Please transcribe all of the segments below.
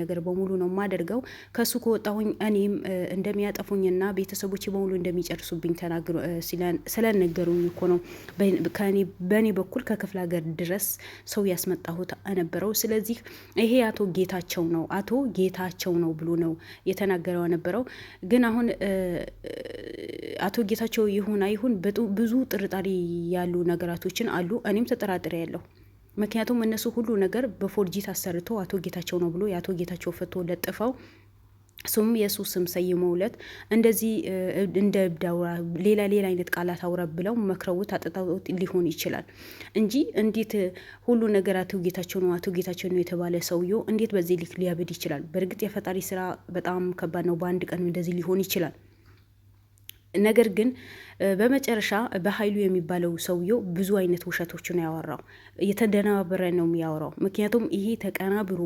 ነገር በሙሉ ነው ማደርገው። ከሱ ከወጣሁኝ እኔም እንደሚያጠፉኝና ቤተሰቦች በሙሉ እንደሚጨርሱብኝ ተናግሮ ስለነገሩኝ እኮ ነው በእኔ በኩል ከክፍለ ሀገር ድረስ ሰው ያስመጣሁት ነበረው። ስለዚህ ይሄ አቶ ጌታቸው ነው ብሎ ነው የተናገረው ነበረው። ግን አሁን አቶ ጌታቸው ይሁን አይሁን ብዙ ጥርጣሬ ያሉ ነገራቶችን አሉ። እኔም ተጠራጥሬ ያለሁ ምክንያቱም እነሱ ሁሉ ነገር በፎርጂት አሰርቶ አቶ ጌታቸው ነው ብሎ የአቶ ጌታቸው ፎቶ ለጥፈው ስም የሱ ስም ሰይመውለት እንደዚህ እንደ እብድ አውራ ሌላ አይነት ቃላት አውራ ብለው መክረውት አጥጣውት ሊሆን ይችላል እንጂ እንዴት ሁሉ ነገር አቶ ጌታቸው ነው የተባለ ሰውየው እንዴት በዚህ ልክ ሊያብድ ይችላል? በእርግጥ የፈጣሪ ስራ በጣም ከባድ ነው። በአንድ ቀን እንደዚህ ሊሆን ይችላል። ነገር ግን በመጨረሻ በኃይሉ የሚባለው ሰውየው ብዙ አይነት ውሸቶች ነው ያወራው። የተደናበረ ነው የሚያወራው። ምክንያቱም ይሄ ተቀናብሮ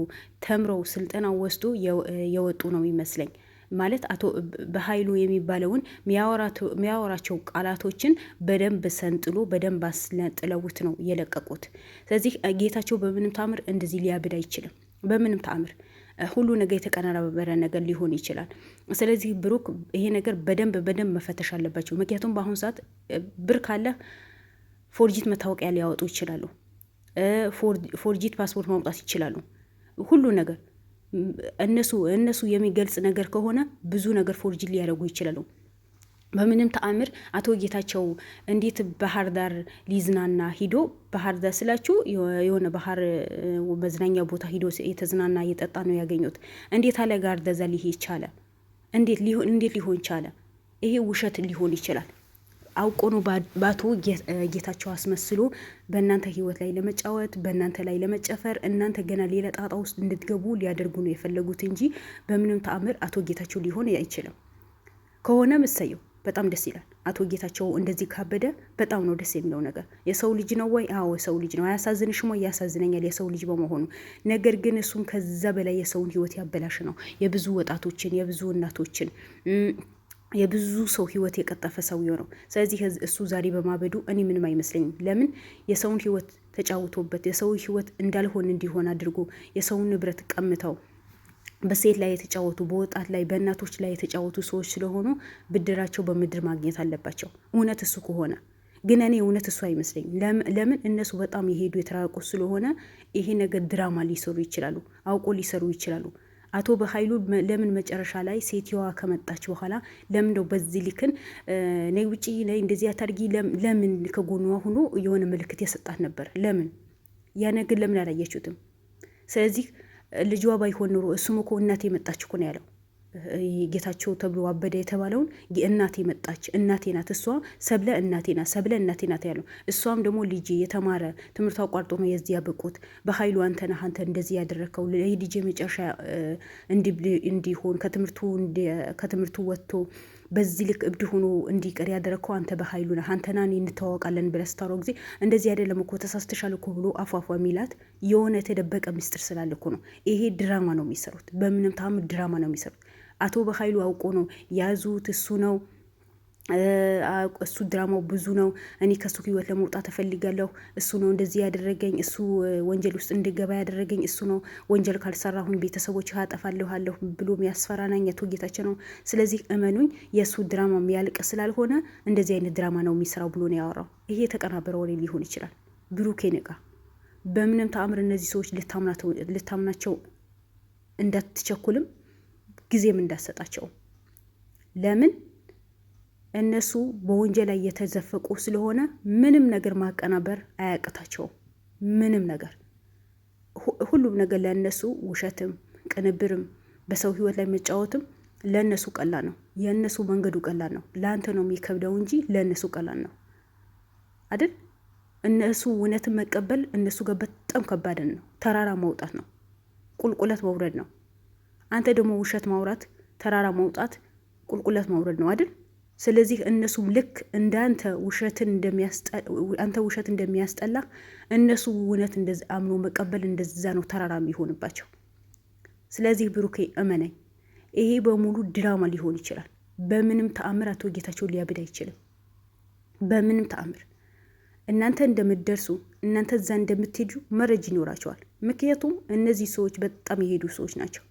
ተምረው ስልጠና ወስዶ የወጡ ነው የሚመስለኝ። ማለት አቶ በኃይሉ የሚባለውን የሚያወራቸው ቃላቶችን በደንብ ሰንጥሎ በደንብ አስለጥለውት ነው የለቀቁት። ስለዚህ ጌታቸው በምንም ታምር እንደዚህ ሊያብድ አይችልም። በምንም ታምር ሁሉ ነገር የተቀናበረ ነገር ሊሆን ይችላል። ስለዚህ ብሩክ ይሄ ነገር በደንብ መፈተሽ አለባቸው። ምክንያቱም በአሁኑ ሰዓት ብር ካለ ፎርጂት መታወቂያ ሊያወጡ ይችላሉ። ፎርጂት ፓስፖርት ማውጣት ይችላሉ። ሁሉ ነገር እነሱ የሚገልጽ ነገር ከሆነ ብዙ ነገር ፎርጂት ሊያደርጉ ይችላሉ። በምንም ተአምር አቶ ጌታቸው እንዴት ባህር ዳር ሊዝናና ሂዶ ባህር ዳር ስላችሁ የሆነ ባህር መዝናኛ ቦታ ሂዶ የተዝናና እየጠጣ ነው ያገኙት። እንዴት አለ ጋር ደዛ ሊሄድ ቻለ? እንዴት ሊሆን ቻለ? ይሄ ውሸት ሊሆን ይችላል። አውቆ ነው ባቶ ጌታቸው አስመስሎ በእናንተ ህይወት ላይ ለመጫወት በእናንተ ላይ ለመጨፈር እናንተ ገና ሌላ ጣጣ ውስጥ እንድትገቡ ሊያደርጉ ነው የፈለጉት እንጂ በምንም ተአምር አቶ ጌታቸው ሊሆን አይችልም። ከሆነ ምሰየው በጣም ደስ ይላል። አቶ ጌታቸው እንደዚህ ካበደ በጣም ነው ደስ የሚለው ነገር። የሰው ልጅ ነው ወይ? አዎ የሰው ልጅ ነው። አያሳዝንሽም ወይ? ያሳዝነኛል የሰው ልጅ በመሆኑ። ነገር ግን እሱም ከዛ በላይ የሰውን ህይወት ያበላሽ ነው። የብዙ ወጣቶችን የብዙ እናቶችን የብዙ ሰው ህይወት የቀጠፈ ሰውዬው ነው። ስለዚህ እሱ ዛሬ በማበዱ እኔ ምንም አይመስለኝም። ለምን የሰውን ህይወት ተጫውቶበት የሰው ህይወት እንዳልሆን እንዲሆን አድርጎ የሰውን ንብረት ቀምተው በሴት ላይ የተጫወቱ በወጣት ላይ በእናቶች ላይ የተጫወቱ ሰዎች ስለሆኑ ብድራቸው በምድር ማግኘት አለባቸው። እውነት እሱ ከሆነ ግን እኔ እውነት እሱ አይመስለኝም። ለምን እነሱ በጣም የሄዱ የተራቁ ስለሆነ ይሄ ነገር ድራማ ሊሰሩ ይችላሉ፣ አውቆ ሊሰሩ ይችላሉ። አቶ በኃይሉ ለምን መጨረሻ ላይ ሴትዋ ከመጣች በኋላ ለምን ነው በዚህ ልክን ነይ ውጪ ነይ እንደዚህ አታርጊ ለምን ከጎኗ ሆኖ የሆነ ምልክት የሰጣት ነበር? ለምን ያ ነገር ለምን አላያችሁትም? ስለዚህ ልጇ ባይሆን ኖሮ እሱም እኮ እናቴ መጣች እኮ ነው ያለው። ጌታቸው ተብሎ አበደ የተባለውን እናቴ መጣች፣ እናቴ ናት፣ እሷ ሰብለ እናቴ ናት ያለው። እሷም ደግሞ ልጄ የተማረ ትምህርቱ አቋርጦ ነው የዚህ ያበቁት። በኃይሉ አንተ ነህ አንተ እንደዚህ ያደረከው ልጄ መጨረሻ እንዲሆን ከትምህርቱ ወጥቶ በዚህ ልክ እብድ ሆኖ እንዲቀር ያደረከው አንተ በኃይሉ ነህ፣ አንተና እኔ እንተዋወቃለን ብለህ ስታወራው ጊዜ እንደዚህ አይደለም እኮ ተሳስተሻል እኮ ብሎ አፏፏ የሚላት የሆነ የተደበቀ ምስጢር ስላለ እኮ ነው። ይሄ ድራማ ነው የሚሰሩት። በምንም ታምር ድራማ ነው የሚሰሩት። አቶ በኃይሉ አውቆ ነው ያዙት። እሱ ነው እሱ ድራማው ብዙ ነው። እኔ ከሱ ህይወት ለመውጣት እፈልጋለሁ። እሱ ነው እንደዚህ ያደረገኝ። እሱ ወንጀል ውስጥ እንድገባ ያደረገኝ እሱ ነው። ወንጀል ካልሰራሁኝ ቤተሰቦች አጠፋለሁ ብሎ የሚያስፈራናኝ አቶ ጌታቸው ነው። ስለዚህ እመኑኝ የእሱ ድራማ የሚያልቅ ስላልሆነ እንደዚህ አይነት ድራማ ነው የሚሰራው ብሎ ነው ያወራው። ይሄ የተቀናበረ ወሬ ሊሆን ይችላል። ብሩኬ ንቃ። በምንም ተአምር እነዚህ ሰዎች ልታምናቸው እንዳትቸኩልም ጊዜም እንዳሰጣቸው። ለምን እነሱ በወንጀል ላይ የተዘፈቁ ስለሆነ ምንም ነገር ማቀናበር አያቅታቸውም። ምንም ነገር ሁሉም ነገር ለእነሱ ውሸትም ቅንብርም በሰው ህይወት ላይ መጫወትም ለእነሱ ቀላል ነው። የእነሱ መንገዱ ቀላል ነው። ለአንተ ነው የሚከብደው እንጂ ለእነሱ ቀላል ነው አይደል? እነሱ እውነትን መቀበል እነሱ ጋር በጣም ከባድ ነው። ተራራ መውጣት ነው፣ ቁልቁለት መውረድ ነው። አንተ ደግሞ ውሸት ማውራት ተራራ መውጣት ቁልቁለት መውረድ ነው አይደል? ስለዚህ እነሱም ልክ እንዳንተ ውሸት እንደሚያስጠላ እነሱ እውነት እንደዚህ አምኖ መቀበል እንደዛ ነው ተራራ የሚሆንባቸው። ስለዚህ ብሩኬ እመነኝ፣ ይሄ በሙሉ ድራማ ሊሆን ይችላል። በምንም ተአምር አቶ ጌታቸው ሊያብድ አይችልም። በምንም ተአምር እናንተ እንደምትደርሱ እናንተ እዛ እንደምትሄዱ መረጃ ይኖራቸዋል። ምክንያቱም እነዚህ ሰዎች በጣም የሄዱ ሰዎች ናቸው።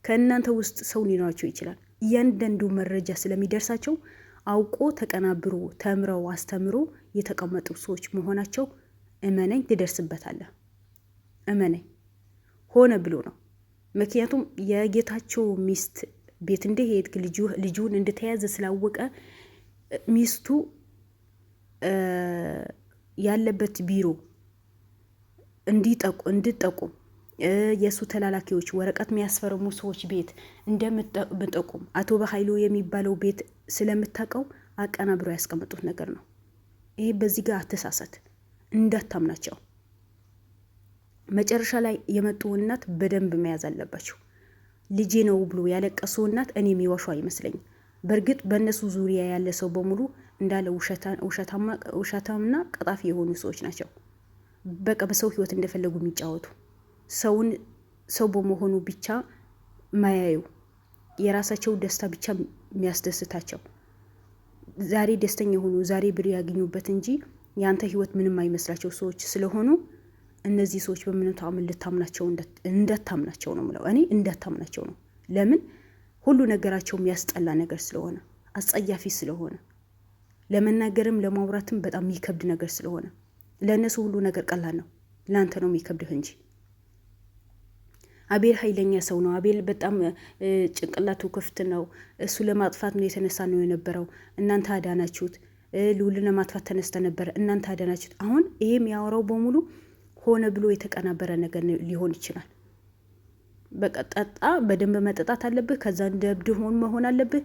ከእናንተ ውስጥ ሰው ሊኖራቸው ይችላል። እያንዳንዱ መረጃ ስለሚደርሳቸው አውቆ ተቀናብሮ ተምረው አስተምሮ የተቀመጡ ሰዎች መሆናቸው እመነኝ፣ ትደርስበታለህ። እመነኝ፣ ሆነ ብሎ ነው። ምክንያቱም የጌታቸው ሚስት ቤት እንደሄድክ ልጁን እንደተያዘ ስላወቀ ሚስቱ ያለበት ቢሮ እንድጠቁም የእሱ ተላላኪዎች ወረቀት የሚያስፈርሙ ሰዎች ቤት እንደምጠቁም አቶ በኃይሉ የሚባለው ቤት ስለምታውቀው አቀናብሮ ያስቀመጡት ነገር ነው። ይሄ በዚህ ጋር አተሳሰት እንዳታምናቸው። መጨረሻ ላይ የመጡ እናት በደንብ መያዝ አለባቸው። ልጄ ነው ብሎ ያለቀሱ እናት እኔ የሚዋሹ አይመስለኝም። በእርግጥ በእነሱ ዙሪያ ያለ ሰው በሙሉ እንዳለ ውሸታምና ቀጣፊ የሆኑ ሰዎች ናቸው። በቃ በሰው ህይወት እንደፈለጉ የሚጫወቱ ሰውን ሰው በመሆኑ ብቻ ማያዩ የራሳቸው ደስታ ብቻ የሚያስደስታቸው ዛሬ ደስተኛ የሆኑ ዛሬ ብር ያገኙበት እንጂ የአንተ ህይወት ምንም አይመስላቸው ሰዎች ስለሆኑ እነዚህ ሰዎች በምንም ተአምር ልታምናቸው እንዳታምናቸው ነው የምለው። እኔ እንዳታምናቸው ነው። ለምን? ሁሉ ነገራቸው የሚያስጠላ ነገር ስለሆነ፣ አጸያፊ ስለሆነ፣ ለመናገርም ለማውራትም በጣም የሚከብድ ነገር ስለሆነ ለእነሱ ሁሉ ነገር ቀላል ነው። ለአንተ ነው የሚከብድህ እንጂ። አቤል ኃይለኛ ሰው ነው። አቤል በጣም ጭንቅላቱ ክፍት ነው። እሱ ለማጥፋት ነው የተነሳ ነው የነበረው። እናንተ አዳናችሁት። ልዑልን ለማጥፋት ተነስተ ነበረ፣ እናንተ አዳናችሁት። አሁን ይሄ የሚያወራው በሙሉ ሆነ ብሎ የተቀናበረ ነገር ሊሆን ይችላል። በቃ ጠጣ፣ በደንብ መጠጣት አለብህ። ከዛ እንደ እብድ መሆን አለብህ።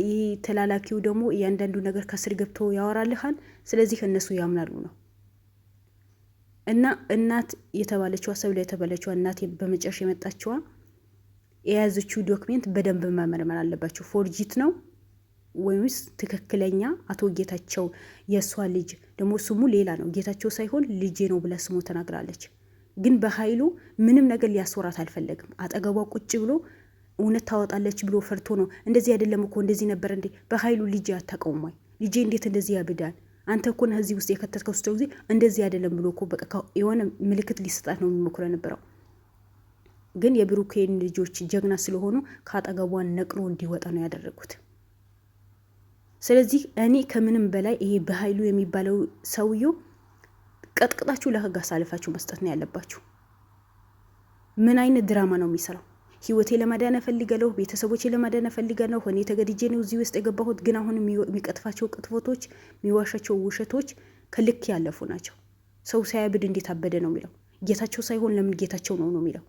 ይህ ተላላኪው ደግሞ እያንዳንዱ ነገር ከስር ገብቶ ያወራልሃል። ስለዚህ እነሱ ያምናሉ ነው። እና እናት የተባለችዋ ሰብለ የተባለችዋ እናት በመጨረሻ የመጣችዋ የያዘችው ዶክሜንት በደንብ መመርመር አለባቸው። ፎርጂት ነው ወይስ ትክክለኛ አቶ ጌታቸው የእሷ ልጅ ደግሞ ስሙ ሌላ ነው፣ ጌታቸው ሳይሆን ልጄ ነው ብላ ስሙ ተናግራለች። ግን በኃይሉ ምንም ነገር ሊያስወራት አልፈለግም። አጠገቧ ቁጭ ብሎ እውነት ታወጣለች ብሎ ፈርቶ ነው። እንደዚህ አይደለም እኮ እንደዚህ ነበር እንዴ? በኃይሉ ልጄ አታውቀውም ወይ? ልጄ እንዴት እንደዚህ ያብዳል? አንተ እኮ ነህ እዚህ ውስጥ የከተትከው ስትለው ጊዜ እንደዚህ አይደለም ብሎ እኮ በቃ የሆነ ምልክት ሊሰጣት ነው የሚሞክረ ነበረው። ግን የብሩኬን ልጆች ጀግና ስለሆኑ ከአጠገቧን ነቅሎ እንዲወጣ ነው ያደረጉት። ስለዚህ እኔ ከምንም በላይ ይሄ በኃይሉ የሚባለው ሰውየው ቀጥቅጣችሁ ለህግ አሳልፋችሁ መስጠት ነው ያለባችሁ። ምን አይነት ድራማ ነው የሚሰራው? ህይወቴ ለማዳን እፈልጋለሁ፣ ቤተሰቦቼ ለማዳን እፈልጋለሁ፣ እኔ ተገድጄ ነው እዚህ ውስጥ የገባሁት። ግን አሁን የሚቀጥፋቸው ቅጥፎቶች፣ የሚዋሻቸው ውሸቶች ከልክ ያለፉ ናቸው። ሰው ሳያብድ እንዴት አበደ ነው የሚለው። ጌታቸው ሳይሆን ለምን ጌታቸው ነው የሚለው።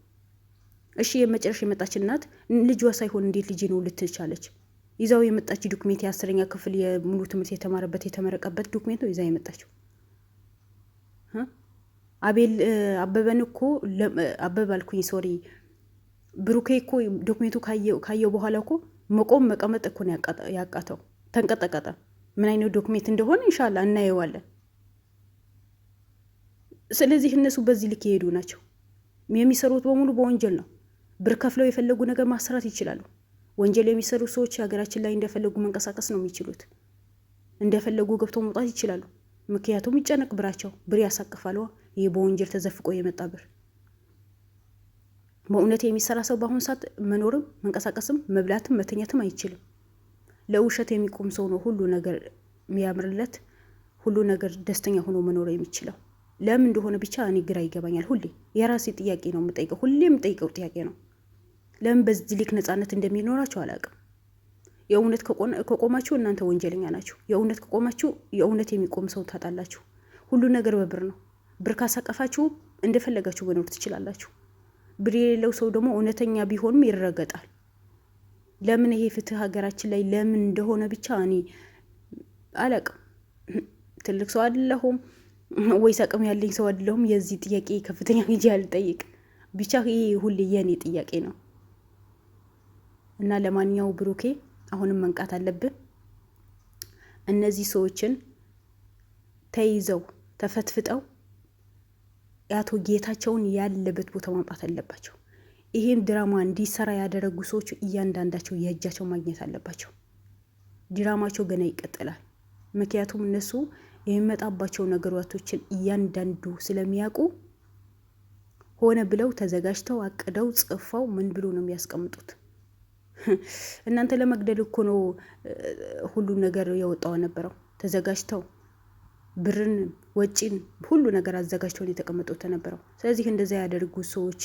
እሺ የመጨረሻ የመጣች እናት ልጇ ሳይሆን እንዴት ልጅ ነው ልትቻለች? ይዛው የመጣች ዶክሜንት የ10ኛ ክፍል የሙሉ ትምህርት የተማረበት የተመረቀበት ዶክሜንት ነው ይዛ የመጣችው። አቤል አበበን እኮ አበበ አልኩኝ፣ ሶሪ ብሩኬ እኮ ዶክሜንቱ ካየው በኋላ እኮ መቆም መቀመጥ እኮ ነው ያቃተው። ተንቀጠቀጠ። ምን አይነት ዶክሜንት እንደሆነ ኢንሻአላህ እናየዋለን። ስለዚህ እነሱ በዚህ ልክ የሄዱ ናቸው። የሚሰሩት በሙሉ በወንጀል ነው። ብር ከፍለው የፈለጉ ነገር ማሰራት ይችላሉ። ወንጀል የሚሰሩ ሰዎች ሀገራችን ላይ እንደፈለጉ መንቀሳቀስ ነው የሚችሉት። እንደፈለጉ ገብተው መውጣት ይችላሉ። ምክንያቱም ይጨነቅ ብራቸው፣ ብር ያሳቅፋል። ይህ በወንጀል ተዘፍቆ የመጣ ብር። በእውነት የሚሰራ ሰው በአሁኑ ሰዓት መኖርም መንቀሳቀስም መብላትም መተኛትም አይችልም። ለውሸት የሚቆም ሰው ነው ሁሉ ነገር የሚያምርለት፣ ሁሉ ነገር ደስተኛ ሆኖ መኖር የሚችለው። ለምን እንደሆነ ብቻ እኔ ግራ ይገባኛል። ሁሌ የራሴ ጥያቄ ነው የምጠይቀው፣ ሁሌ የምጠይቀው ጥያቄ ነው። ለምን በዚህ ልክ ነፃነት እንደሚኖራቸው አላውቅም። የእውነት ከቆማችሁ እናንተ ወንጀለኛ ናችሁ። የእውነት ከቆማችሁ የእውነት የሚቆም ሰው ታጣላችሁ። ሁሉ ነገር በብር ነው። ብር ካሳቀፋችሁ እንደፈለጋችሁ መኖር ትችላላችሁ። ብር የሌለው ሰው ደግሞ እውነተኛ ቢሆንም ይረገጣል። ለምን ይሄ ፍትህ ሀገራችን ላይ ለምን እንደሆነ ብቻ እኔ አላውቅም። ትልቅ ሰው አይደለሁም ወይስ አቅም ያለኝ ሰው አይደለሁም። የዚህ ጥያቄ ከፍተኛ ጊዜ አልጠይቅ። ብቻ ይሄ ሁሌ የኔ ጥያቄ ነው እና ለማንኛው ብሩኬ አሁንም መንቃት አለብን። እነዚህ ሰዎችን ተይዘው ተፈትፍጠው የአቶ ጌታቸውን ያለበት ቦታ ማምጣት አለባቸው። ይሄን ድራማ እንዲሰራ ያደረጉ ሰዎች እያንዳንዳቸው የእጃቸው ማግኘት አለባቸው። ድራማቸው ገና ይቀጥላል። ምክንያቱም እነሱ የሚመጣባቸው ነገሮችን እያንዳንዱ ስለሚያውቁ ሆነ ብለው ተዘጋጅተው አቅደው ጽፈው ምን ብሎ ነው የሚያስቀምጡት? እናንተ ለመግደል እኮ ነው ሁሉን ነገር የወጣው ነበረው። ተዘጋጅተው ብርን ወጪን ሁሉ ነገር አዘጋጅተው ነው የተቀመጡት ነበረው። ስለዚህ እንደዛ ያደርጉ ሰዎች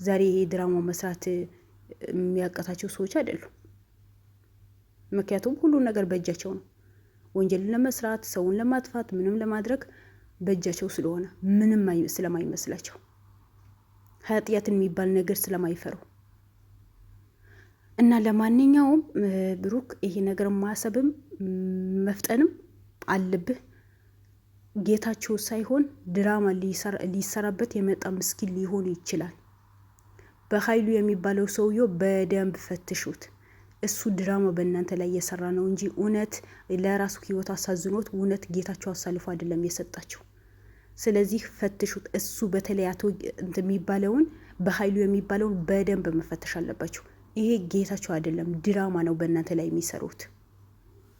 ዛሬ ይሄ ድራማ መስራት የሚያቀታቸው ሰዎች አይደሉም። ምክንያቱም ሁሉን ነገር በእጃቸው ነው። ወንጀልን ለመስራት ሰውን ለማጥፋት ምንም ለማድረግ በእጃቸው ስለሆነ ምንም ስለማይመስላቸው ኃጢአትን የሚባል ነገር ስለማይፈሩ እና ለማንኛውም ብሩክ ይሄ ነገር ማሰብም መፍጠንም አለብህ። ጌታቸው ሳይሆን ድራማ ሊሰራበት የመጣ ምስኪን ሊሆን ይችላል። በኃይሉ የሚባለው ሰውዬው በደንብ ፈትሹት። እሱ ድራማ በእናንተ ላይ እየሰራ ነው እንጂ እውነት ለራሱ ህይወት አሳዝኖት እውነት ጌታቸው አሳልፎ አይደለም የሰጣቸው። ስለዚህ ፈትሹት። እሱ በተለይ አቶ የሚባለውን በኃይሉ የሚባለውን በደንብ መፈተሽ አለባቸው። ይሄ ጌታቸው አይደለም፣ ድራማ ነው በእናንተ ላይ የሚሰሩት።